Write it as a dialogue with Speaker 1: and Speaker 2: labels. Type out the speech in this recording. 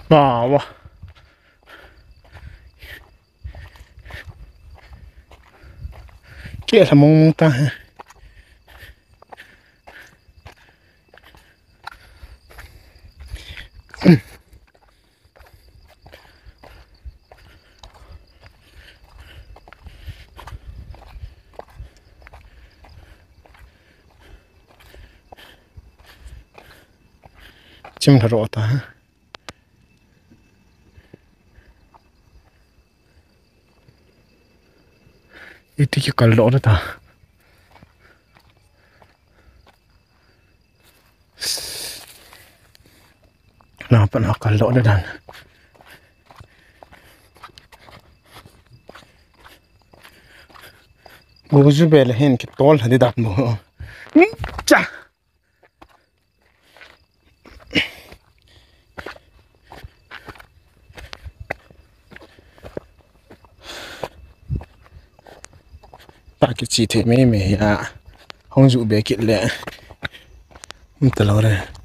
Speaker 1: Wow. Kia là mong ta ha. Chim thở ta ha. Itu je kalau ada ta. Kenapa nak kalau ada dan? Buju belahin kitol hadi dak mo. Cha. Ta cái chi thế mấy mày à không dụ bé kiện lẹ. Không tao lo đây.